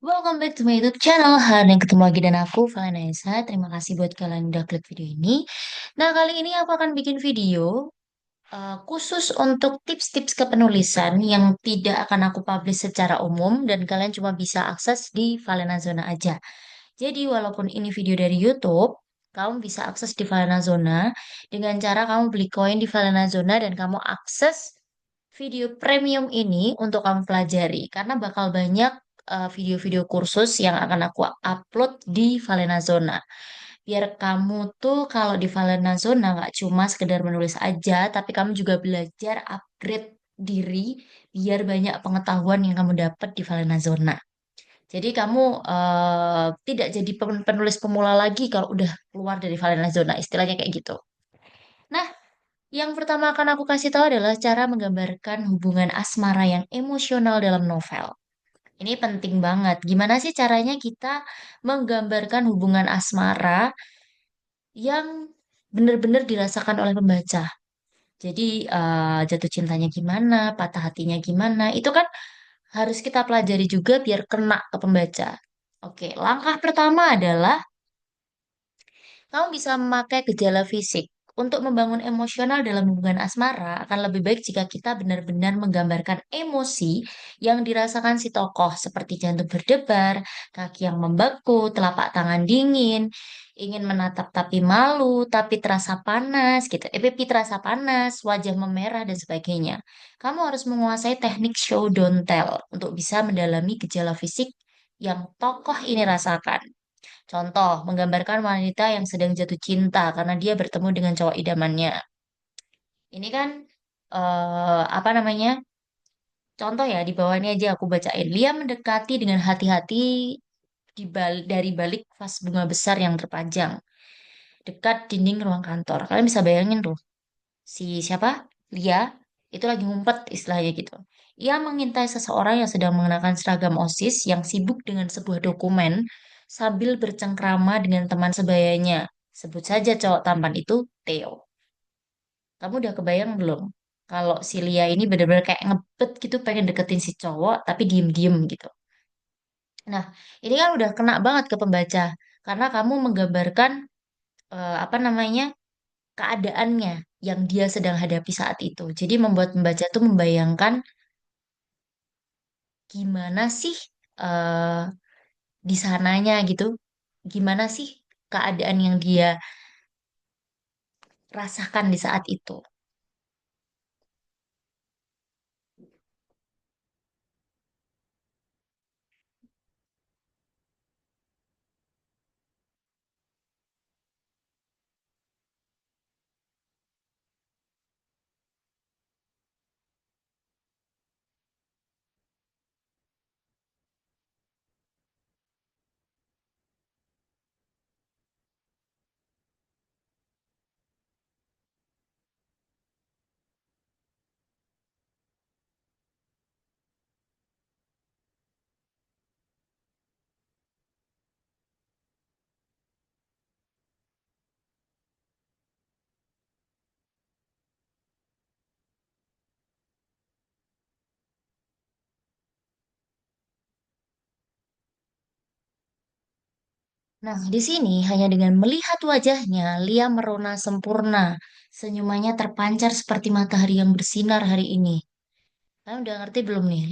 Welcome back to my YouTube channel. Hari ini ketemu lagi dan aku, Vanessa. Terima kasih buat kalian yang udah klik video ini. Nah, kali ini aku akan bikin video khusus untuk tips-tips kepenulisan yang tidak akan aku publish secara umum dan kalian cuma bisa akses di Valena Zona aja. Jadi, walaupun ini video dari YouTube, kamu bisa akses di Valena Zona dengan cara kamu beli koin di Valena Zona dan kamu akses video premium ini untuk kamu pelajari karena bakal banyak video-video kursus yang akan aku upload di Valena Zona. Biar kamu tuh kalau di Valena Zona nggak cuma sekedar menulis aja, tapi kamu juga belajar upgrade diri biar banyak pengetahuan yang kamu dapat di Valena Zona. Jadi kamu tidak jadi penulis pemula lagi kalau udah keluar dari Valena Zona, istilahnya kayak gitu. Nah, yang pertama akan aku kasih tahu adalah cara menggambarkan hubungan asmara yang emosional dalam novel. Ini penting banget. Gimana sih caranya kita menggambarkan hubungan asmara yang benar-benar dirasakan oleh pembaca? Jadi jatuh cintanya gimana, patah hatinya gimana, itu kan harus kita pelajari juga biar kena ke pembaca. Oke, langkah pertama adalah kamu bisa memakai gejala fisik. Untuk membangun emosional dalam hubungan asmara, akan lebih baik jika kita benar-benar menggambarkan emosi yang dirasakan si tokoh, seperti jantung berdebar, kaki yang membeku, telapak tangan dingin, ingin menatap tapi malu, tapi terasa panas, gitu. Pipi terasa panas, wajah memerah, dan sebagainya. Kamu harus menguasai teknik show don't tell untuk bisa mendalami gejala fisik yang tokoh ini rasakan. Contoh, menggambarkan wanita yang sedang jatuh cinta karena dia bertemu dengan cowok idamannya. Ini kan apa namanya? Contoh ya, di bawah ini aja aku bacain. Lia mendekati dengan hati-hati dari balik vas bunga besar yang terpanjang dekat dinding ruang kantor. Kalian bisa bayangin tuh, si siapa? Lia itu lagi ngumpet istilahnya gitu. Ia mengintai seseorang yang sedang mengenakan seragam OSIS yang sibuk dengan sebuah dokumen sambil bercengkrama dengan teman sebayanya. Sebut saja cowok tampan itu Theo. Kamu udah kebayang belum? Kalau si Lia ini bener-bener kayak ngebet gitu pengen deketin si cowok tapi diem-diem gitu. Nah, ini kan udah kena banget ke pembaca karena kamu menggambarkan apa namanya keadaannya yang dia sedang hadapi saat itu. Jadi membuat pembaca tuh membayangkan gimana sih eh di sananya gitu, gimana sih keadaan yang dia rasakan di saat itu. Nah, di sini hanya dengan melihat wajahnya, Lia merona sempurna. Senyumannya terpancar seperti matahari yang bersinar hari ini. Kalian udah ngerti belum nih?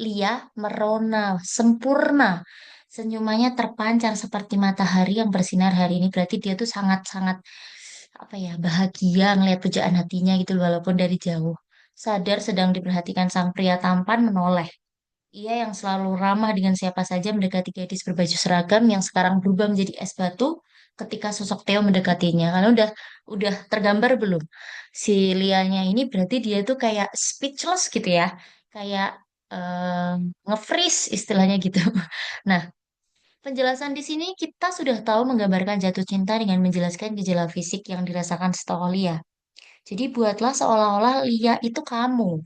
Lia merona sempurna. Senyumannya terpancar seperti matahari yang bersinar hari ini. Berarti dia tuh sangat-sangat apa ya bahagia ngelihat pujaan hatinya gitu walaupun dari jauh. Sadar sedang diperhatikan sang pria tampan menoleh. Ia yang selalu ramah dengan siapa saja mendekati gadis berbaju seragam yang sekarang berubah menjadi es batu ketika sosok Theo mendekatinya. Karena udah tergambar belum? Si Lianya ini berarti dia tuh kayak speechless gitu ya. Kayak nge-freeze istilahnya gitu. Nah, penjelasan di sini kita sudah tahu menggambarkan jatuh cinta dengan menjelaskan gejala fisik yang dirasakan setelah Lia. Jadi buatlah seolah-olah Lia itu kamu.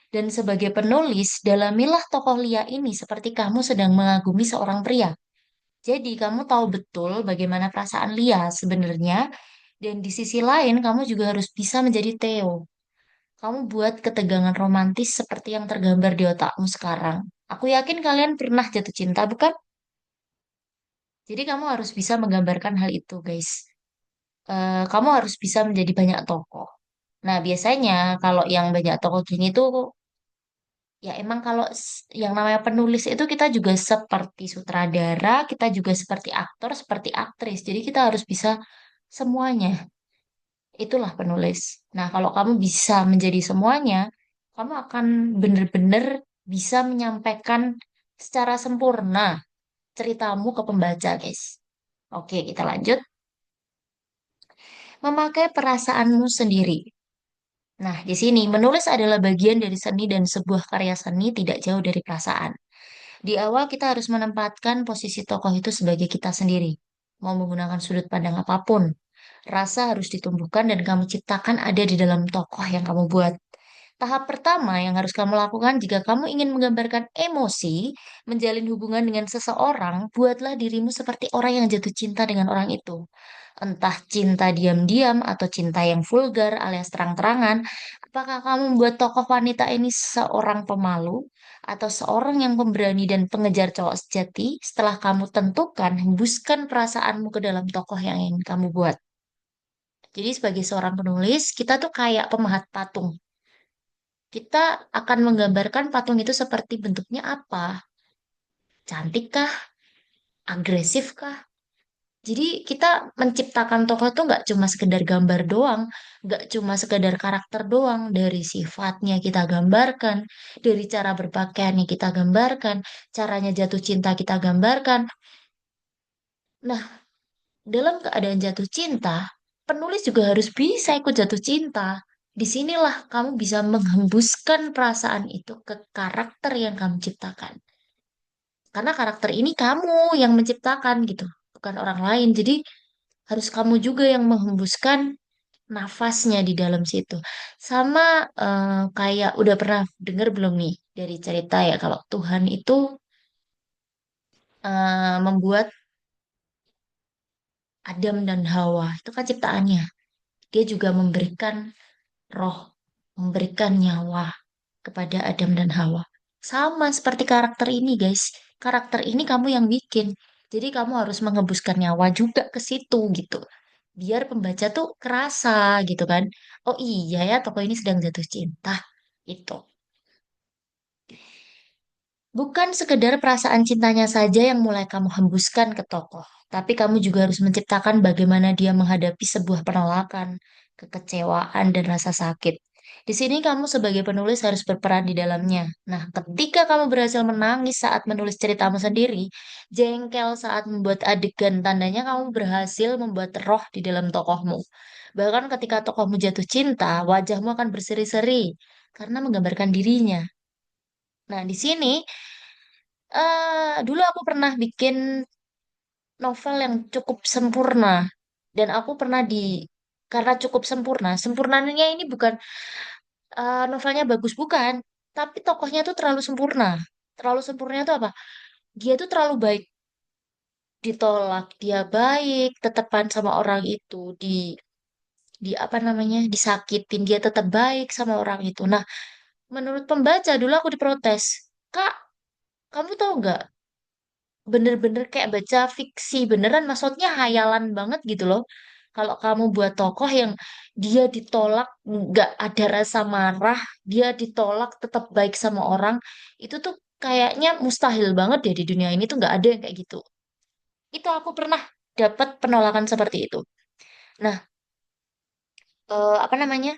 Dan sebagai penulis, dalamilah tokoh Lia ini seperti kamu sedang mengagumi seorang pria. Jadi kamu tahu betul bagaimana perasaan Lia sebenarnya, dan di sisi lain kamu juga harus bisa menjadi Theo. Kamu buat ketegangan romantis seperti yang tergambar di otakmu sekarang. Aku yakin kalian pernah jatuh cinta, bukan? Jadi kamu harus bisa menggambarkan hal itu, guys. Kamu harus bisa menjadi banyak tokoh. Nah, biasanya kalau yang banyak tokoh gini tuh, ya emang kalau yang namanya penulis itu kita juga seperti sutradara, kita juga seperti aktor, seperti aktris. Jadi kita harus bisa semuanya. Itulah penulis. Nah, kalau kamu bisa menjadi semuanya, kamu akan benar-benar bisa menyampaikan secara sempurna ceritamu ke pembaca, guys. Oke, kita lanjut. Memakai perasaanmu sendiri. Nah, di sini menulis adalah bagian dari seni dan sebuah karya seni tidak jauh dari perasaan. Di awal kita harus menempatkan posisi tokoh itu sebagai kita sendiri. Mau menggunakan sudut pandang apapun, rasa harus ditumbuhkan dan kamu ciptakan ada di dalam tokoh yang kamu buat. Tahap pertama yang harus kamu lakukan jika kamu ingin menggambarkan emosi, menjalin hubungan dengan seseorang, buatlah dirimu seperti orang yang jatuh cinta dengan orang itu. Entah cinta diam-diam atau cinta yang vulgar alias terang-terangan, apakah kamu membuat tokoh wanita ini seorang pemalu atau seorang yang pemberani dan pengejar cowok sejati? Setelah kamu tentukan, hembuskan perasaanmu ke dalam tokoh yang ingin kamu buat. Jadi sebagai seorang penulis, kita tuh kayak pemahat patung. Kita akan menggambarkan patung itu seperti bentuknya apa? Cantik kah? Agresif kah? Jadi kita menciptakan tokoh tuh nggak cuma sekedar gambar doang, nggak cuma sekedar karakter doang, dari sifatnya kita gambarkan, dari cara berpakaiannya kita gambarkan, caranya jatuh cinta kita gambarkan. Nah, dalam keadaan jatuh cinta, penulis juga harus bisa ikut jatuh cinta. Disinilah kamu bisa menghembuskan perasaan itu ke karakter yang kamu ciptakan. Karena karakter ini kamu yang menciptakan gitu, bukan orang lain. Jadi harus kamu juga yang menghembuskan nafasnya di dalam situ. Sama kayak udah pernah dengar belum nih dari cerita ya kalau Tuhan itu membuat Adam dan Hawa itu kan ciptaannya. Dia juga memberikan roh, memberikan nyawa kepada Adam dan Hawa. Sama seperti karakter ini, guys. Karakter ini kamu yang bikin. Jadi kamu harus menghembuskan nyawa juga ke situ gitu. Biar pembaca tuh kerasa gitu kan. Oh iya ya, tokoh ini sedang jatuh cinta. Itu. Bukan sekedar perasaan cintanya saja yang mulai kamu hembuskan ke tokoh, tapi kamu juga harus menciptakan bagaimana dia menghadapi sebuah penolakan, kekecewaan, dan rasa sakit. Di sini kamu sebagai penulis harus berperan di dalamnya. Nah, ketika kamu berhasil menangis saat menulis ceritamu sendiri, jengkel saat membuat adegan, tandanya kamu berhasil membuat roh di dalam tokohmu. Bahkan ketika tokohmu jatuh cinta, wajahmu akan berseri-seri karena menggambarkan dirinya. Nah, di sini dulu aku pernah bikin novel yang cukup sempurna dan aku pernah karena cukup sempurna. Sempurnanya ini bukan novelnya bagus bukan, tapi tokohnya tuh terlalu sempurna. Terlalu sempurna itu apa? Dia tuh terlalu baik, ditolak, dia baik, tetepan sama orang itu, di apa namanya? Disakitin, dia tetap baik sama orang itu. Nah, menurut pembaca dulu aku diprotes. Kak, kamu tahu nggak bener-bener kayak baca fiksi beneran, maksudnya hayalan banget gitu loh. Kalau kamu buat tokoh yang dia ditolak nggak ada rasa marah, dia ditolak tetap baik sama orang, itu tuh kayaknya mustahil banget ya di dunia ini tuh nggak ada yang kayak gitu. Itu aku pernah dapat penolakan seperti itu. Nah, apa namanya?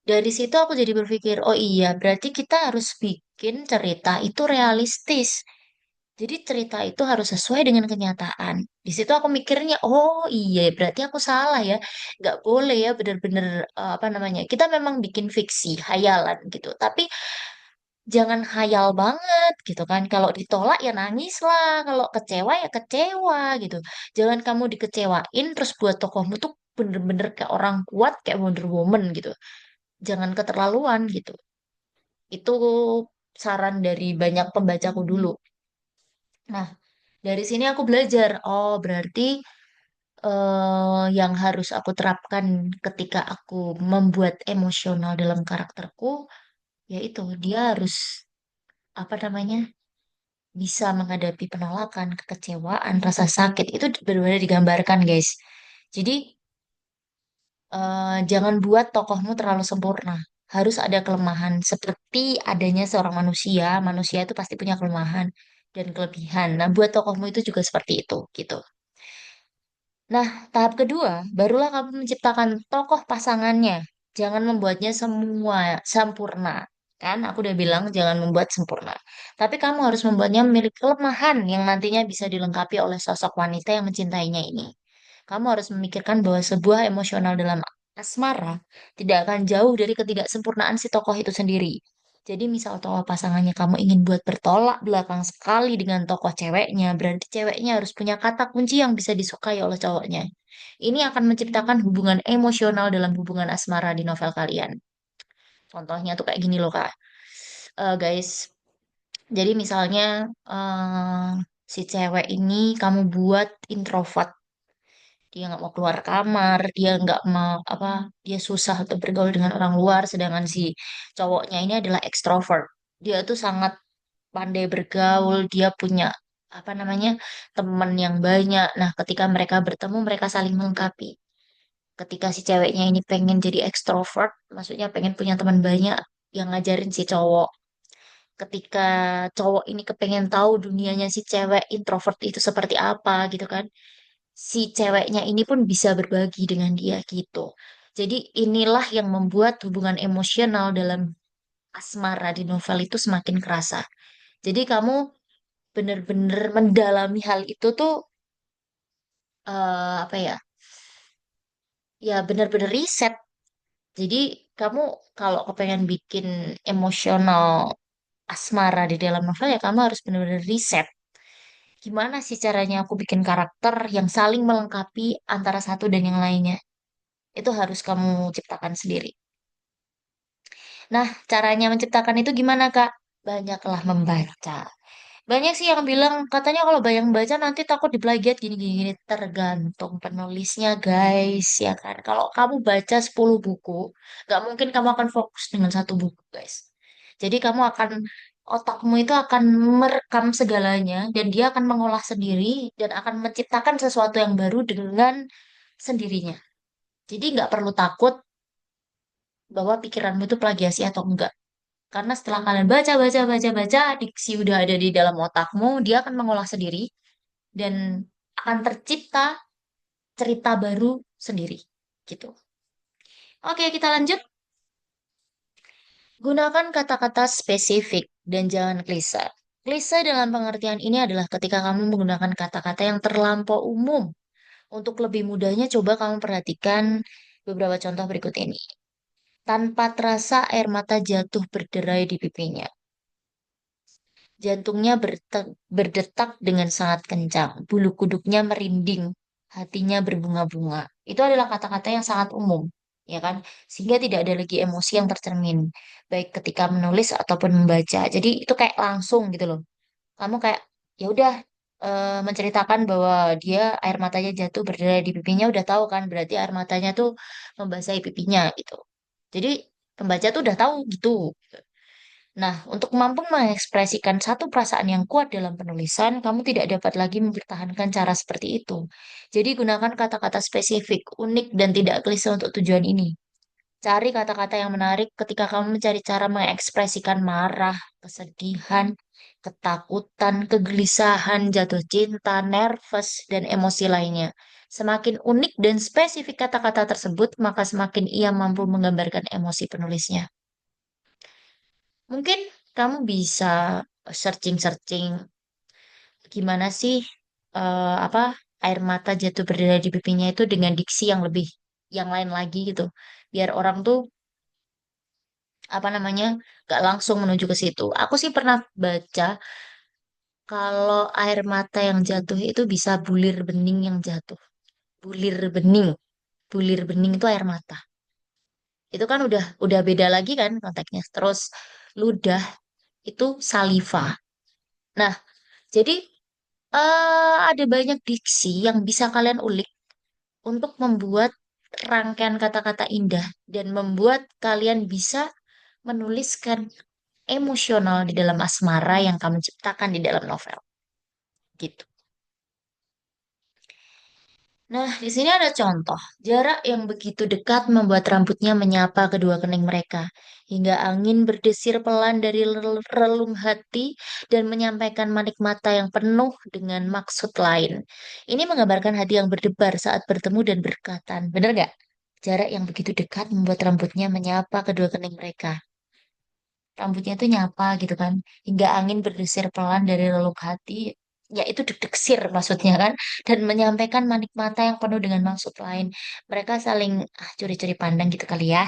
Dari situ aku jadi berpikir, oh iya, berarti kita harus bikin cerita itu realistis. Jadi cerita itu harus sesuai dengan kenyataan. Di situ aku mikirnya, oh iya, berarti aku salah ya. Nggak boleh ya bener-bener apa namanya. Kita memang bikin fiksi, hayalan gitu. Tapi jangan hayal banget gitu kan. Kalau ditolak ya nangis lah. Kalau kecewa ya kecewa gitu. Jangan kamu dikecewain terus buat tokohmu tuh bener-bener kayak orang kuat, kayak Wonder Woman gitu. Jangan keterlaluan gitu. Itu saran dari banyak pembacaku dulu. Nah, dari sini aku belajar, oh berarti yang harus aku terapkan ketika aku membuat emosional dalam karakterku, yaitu dia harus apa namanya bisa menghadapi penolakan, kekecewaan, rasa sakit itu benar-benar digambarkan, guys. Jadi jangan buat tokohmu terlalu sempurna. Harus ada kelemahan. Seperti adanya seorang manusia, manusia itu pasti punya kelemahan dan kelebihan. Nah, buat tokohmu itu juga seperti itu, gitu. Nah, tahap kedua, barulah kamu menciptakan tokoh pasangannya. Jangan membuatnya semua sempurna. Kan, aku udah bilang jangan membuat sempurna. Tapi kamu harus membuatnya memiliki kelemahan yang nantinya bisa dilengkapi oleh sosok wanita yang mencintainya ini. Kamu harus memikirkan bahwa sebuah emosional dalam asmara tidak akan jauh dari ketidaksempurnaan si tokoh itu sendiri. Jadi misal tokoh pasangannya kamu ingin buat bertolak belakang sekali dengan tokoh ceweknya, berarti ceweknya harus punya kata kunci yang bisa disukai oleh cowoknya. Ini akan menciptakan hubungan emosional dalam hubungan asmara di novel kalian. Contohnya tuh kayak gini loh Kak. Guys, jadi misalnya si cewek ini kamu buat introvert, dia nggak mau keluar kamar, dia nggak mau apa, dia susah untuk bergaul dengan orang luar, sedangkan si cowoknya ini adalah ekstrovert. Dia tuh sangat pandai bergaul, dia punya apa namanya teman yang banyak. Nah, ketika mereka bertemu, mereka saling melengkapi. Ketika si ceweknya ini pengen jadi ekstrovert, maksudnya pengen punya teman banyak yang ngajarin si cowok. Ketika cowok ini kepengen tahu dunianya si cewek introvert itu seperti apa gitu kan, si ceweknya ini pun bisa berbagi dengan dia gitu. Jadi inilah yang membuat hubungan emosional dalam asmara di novel itu semakin kerasa. Jadi kamu bener-bener mendalami hal itu tuh apa ya? Ya bener-bener riset. Jadi kamu kalau kepengen bikin emosional asmara di dalam novel ya kamu harus bener-bener riset. Gimana sih caranya aku bikin karakter yang saling melengkapi antara satu dan yang lainnya? Itu harus kamu ciptakan sendiri. Nah, caranya menciptakan itu gimana, Kak? Banyaklah membaca. Banyak sih yang bilang, katanya kalau banyak membaca nanti takut diplagiat gini-gini. Tergantung penulisnya, guys. Ya kan? Kalau kamu baca 10 buku, gak mungkin kamu akan fokus dengan satu buku, guys. Jadi kamu akan, otakmu itu akan merekam segalanya, dan dia akan mengolah sendiri, dan akan menciptakan sesuatu yang baru dengan sendirinya. Jadi nggak perlu takut bahwa pikiranmu itu plagiasi atau enggak. Karena setelah kalian baca, baca, baca, baca, diksi udah ada di dalam otakmu, dia akan mengolah sendiri dan akan tercipta cerita baru sendiri. Gitu. Oke, kita lanjut. Gunakan kata-kata spesifik dan jangan klise. Klise dalam pengertian ini adalah ketika kamu menggunakan kata-kata yang terlampau umum. Untuk lebih mudahnya, coba kamu perhatikan beberapa contoh berikut ini. Tanpa terasa air mata jatuh berderai di pipinya. Jantungnya berdetak dengan sangat kencang, bulu kuduknya merinding, hatinya berbunga-bunga. Itu adalah kata-kata yang sangat umum, ya kan? Sehingga tidak ada lagi emosi yang tercermin, baik ketika menulis ataupun membaca. Jadi itu kayak langsung gitu loh. Kamu kayak ya udah menceritakan bahwa dia air matanya jatuh berderai di pipinya, udah tahu kan? Berarti air matanya tuh membasahi pipinya gitu. Jadi pembaca tuh udah tahu gitu. Nah, untuk mampu mengekspresikan satu perasaan yang kuat dalam penulisan, kamu tidak dapat lagi mempertahankan cara seperti itu. Jadi, gunakan kata-kata spesifik, unik, dan tidak klise untuk tujuan ini. Cari kata-kata yang menarik ketika kamu mencari cara mengekspresikan marah, kesedihan, ketakutan, kegelisahan, jatuh cinta, nervous, dan emosi lainnya. Semakin unik dan spesifik kata-kata tersebut, maka semakin ia mampu menggambarkan emosi penulisnya. Mungkin kamu bisa searching-searching gimana sih apa air mata jatuh berderai di pipinya itu dengan diksi yang lebih yang lain lagi gitu. Biar orang tuh apa namanya gak langsung menuju ke situ. Aku sih pernah baca kalau air mata yang jatuh itu bisa bulir bening yang jatuh. Bulir bening, bulir bening itu air mata. Itu kan udah beda lagi kan konteksnya. Terus ludah itu saliva. Nah, jadi ada banyak diksi yang bisa kalian ulik untuk membuat rangkaian kata-kata indah dan membuat kalian bisa menuliskan emosional di dalam asmara yang kamu ciptakan di dalam novel. Gitu. Nah, di sini ada contoh. Jarak yang begitu dekat membuat rambutnya menyapa kedua kening mereka. Hingga angin berdesir pelan dari relung hati dan menyampaikan manik mata yang penuh dengan maksud lain. Ini menggambarkan hati yang berdebar saat bertemu dan berkatan. Bener nggak? Jarak yang begitu dekat membuat rambutnya menyapa kedua kening mereka. Rambutnya tuh nyapa gitu kan, hingga angin berdesir pelan dari relung hati, ya itu deg-degsir maksudnya kan, dan menyampaikan manik mata yang penuh dengan maksud lain. Mereka saling curi-curi pandang gitu kali ya.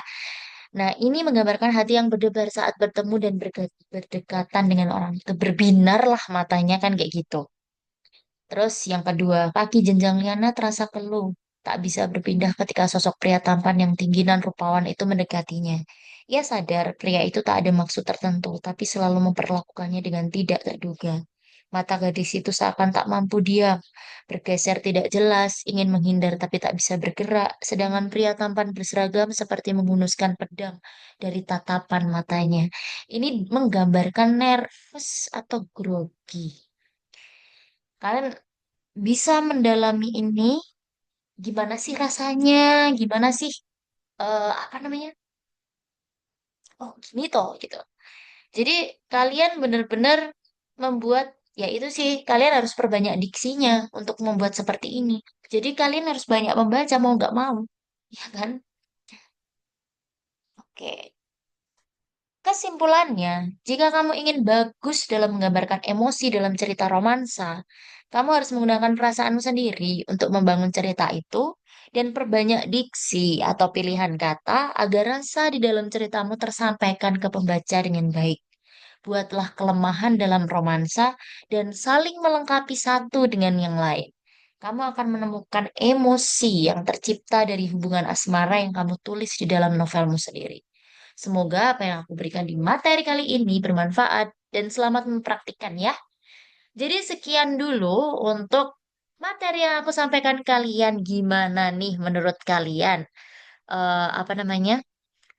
Nah, ini menggambarkan hati yang berdebar saat bertemu dan berdekatan dengan orang itu, berbinar lah matanya kan kayak gitu. Terus yang kedua, kaki jenjang Liana terasa keluh, tak bisa berpindah ketika sosok pria tampan yang tinggi dan rupawan itu mendekatinya. Ia sadar pria itu tak ada maksud tertentu, tapi selalu memperlakukannya dengan tidak terduga. Mata gadis itu seakan tak mampu diam, bergeser tidak jelas, ingin menghindar tapi tak bisa bergerak, sedangkan pria tampan berseragam seperti menghunuskan pedang dari tatapan matanya. Ini menggambarkan nervous atau grogi. Kalian bisa mendalami ini, gimana sih rasanya, gimana sih apa namanya, oh gini toh gitu. Jadi kalian benar-benar membuat, ya itu sih, kalian harus perbanyak diksinya untuk membuat seperti ini. Jadi kalian harus banyak membaca mau nggak mau, ya kan? Oke. Kesimpulannya, jika kamu ingin bagus dalam menggambarkan emosi dalam cerita romansa, kamu harus menggunakan perasaanmu sendiri untuk membangun cerita itu dan perbanyak diksi atau pilihan kata agar rasa di dalam ceritamu tersampaikan ke pembaca dengan baik. Buatlah kelemahan dalam romansa dan saling melengkapi satu dengan yang lain. Kamu akan menemukan emosi yang tercipta dari hubungan asmara yang kamu tulis di dalam novelmu sendiri. Semoga apa yang aku berikan di materi kali ini bermanfaat dan selamat mempraktikkan ya. Jadi sekian dulu untuk materi yang aku sampaikan kalian. Gimana nih menurut kalian? Apa namanya?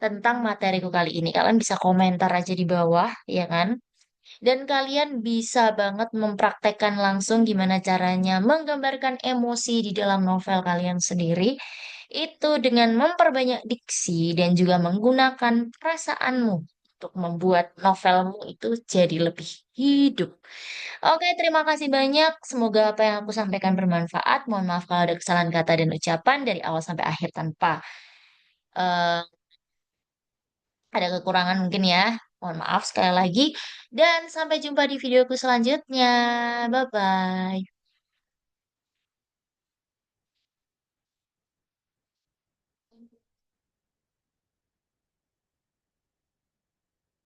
Tentang materiku kali ini. Kalian bisa komentar aja di bawah, ya kan? Dan kalian bisa banget mempraktekkan langsung gimana caranya menggambarkan emosi di dalam novel kalian sendiri. Itu dengan memperbanyak diksi dan juga menggunakan perasaanmu untuk membuat novelmu itu jadi lebih hidup. Oke, terima kasih banyak. Semoga apa yang aku sampaikan bermanfaat. Mohon maaf kalau ada kesalahan kata dan ucapan dari awal sampai akhir tanpa eh, ada kekurangan mungkin ya. Mohon maaf sekali lagi. Dan sampai jumpa di videoku selanjutnya. Bye-bye.